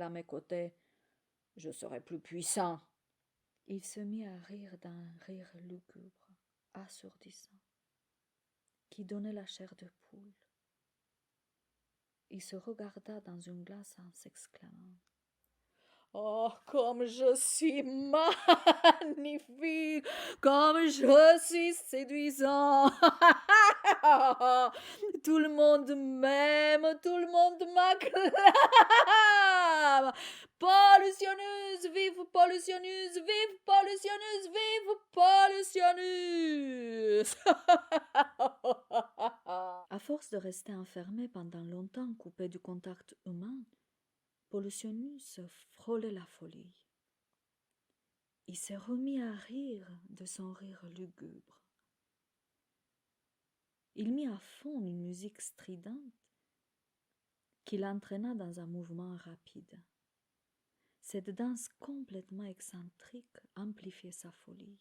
à mes côtés, je serai plus puissant. Il se mit à rire d'un rire lugubre, assourdissant, qui donnait la chair de poule. Il se regarda dans une glace en s'exclamant: Oh, comme je suis magnifique, comme je suis séduisant. Tout le monde m'aime, tout le monde m'acclame. Pollutionneuse, vive pollutionneuse, vive pollutionneuse, vive pollutionneuse. À force de rester enfermé pendant longtemps coupé du contact humain, Pollutionus frôlait la folie. Il s'est remis à rire de son rire lugubre. Il mit à fond une musique stridente qui l'entraîna dans un mouvement rapide. Cette danse complètement excentrique amplifiait sa folie.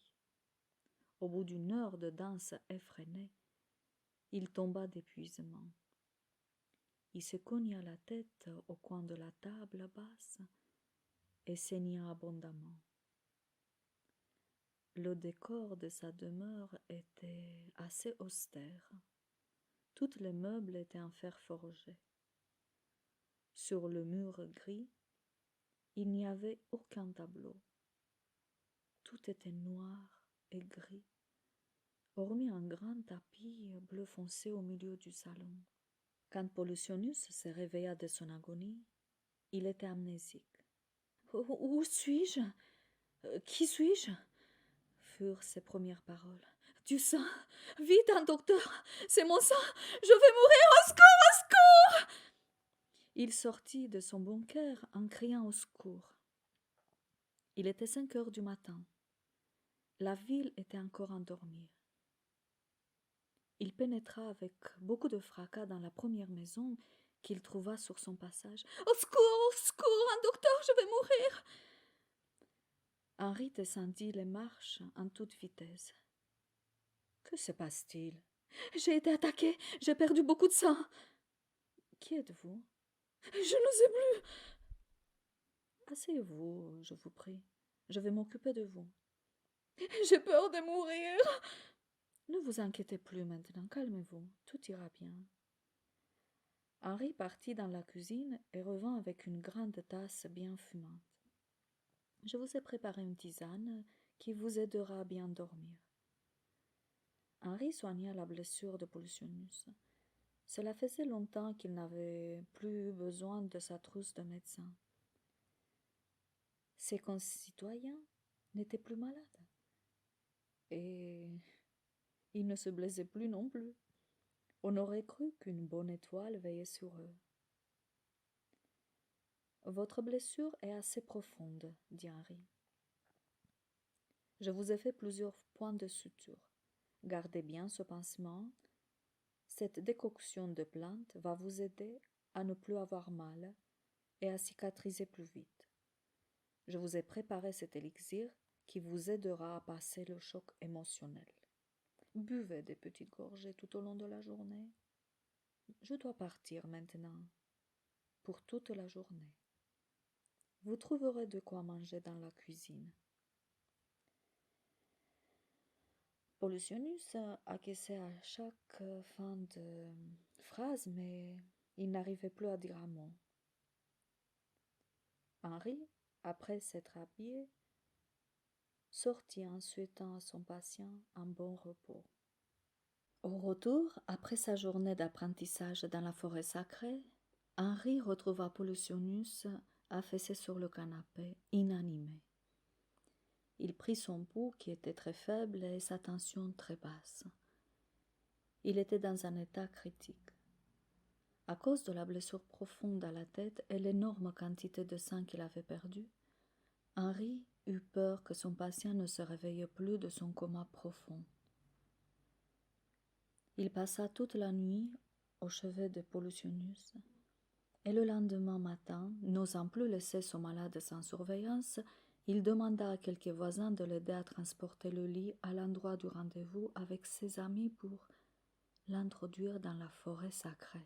Au bout d'une heure de danse effrénée, il tomba d'épuisement. Il se cogna la tête au coin de la table basse et saigna abondamment. Le décor de sa demeure était assez austère. Tous les meubles étaient en fer forgé. Sur le mur gris, il n'y avait aucun tableau. Tout était noir et gris, hormis un grand tapis bleu foncé au milieu du salon. Quand Pollutionus se réveilla de son agonie, il était amnésique. « Où suis-je? Qui suis-je » furent ses premières paroles. « Du sang! Vite, un docteur! C'est mon sang! Je vais mourir! Au secours! Au secours !» Il sortit de son bunker en criant au secours. Il était 5 heures du matin. La ville était encore endormie. Il pénétra avec beaucoup de fracas dans la première maison qu'il trouva sur son passage. « Au secours! Au secours! Un docteur! Je vais mourir !» Henri descendit les marches en toute vitesse. « Que se passe-t-il? »« J'ai été attaqué. J'ai perdu beaucoup de sang. »« Qui êtes-vous? »« Je ne sais plus. »« Asseyez-vous, je vous prie. Je vais m'occuper de vous. »« J'ai peur de mourir. » »« Ne vous inquiétez plus maintenant. Calmez-vous. Tout ira bien. » Henri partit dans la cuisine et revint avec une grande tasse bien fumante. « Je vous ai préparé une tisane qui vous aidera à bien dormir. » Henri soigna la blessure de Pollutionus. Cela faisait longtemps qu'il n'avait plus besoin de sa trousse de médecin. Ses concitoyens n'étaient plus malades. Et ils ne se blessaient plus non plus. On aurait cru qu'une bonne étoile veillait sur eux. « Votre blessure est assez profonde, dit Henri. Je vous ai fait plusieurs points de suture. Gardez bien ce pansement. Cette décoction de plantes va vous aider à ne plus avoir mal et à cicatriser plus vite. Je vous ai préparé cet élixir qui vous aidera à passer le choc émotionnel. Buvez des petites gorgées tout au long de la journée. Je dois partir maintenant, pour toute la journée. Vous trouverez de quoi manger dans la cuisine. » Pollutionus acquiesçait à chaque fin de phrase, mais il n'arrivait plus à dire un mot. Henri, après s'être habillé, sortit en souhaitant à son patient un bon repos. Au retour, après sa journée d'apprentissage dans la forêt sacrée, Henri retrouva Pollutionus affaissé sur le canapé, inanimé. Il prit son pouls qui était très faible et sa tension très basse. Il était dans un état critique. À cause de la blessure profonde à la tête et l'énorme quantité de sang qu'il avait perdu, Henri eut peur que son patient ne se réveille plus de son coma profond. Il passa toute la nuit au chevet de Pollutionus, et le lendemain matin, n'osant plus laisser son malade sans surveillance, il demanda à quelques voisins de l'aider à transporter le lit à l'endroit du rendez-vous avec ses amis pour l'introduire dans la forêt sacrée.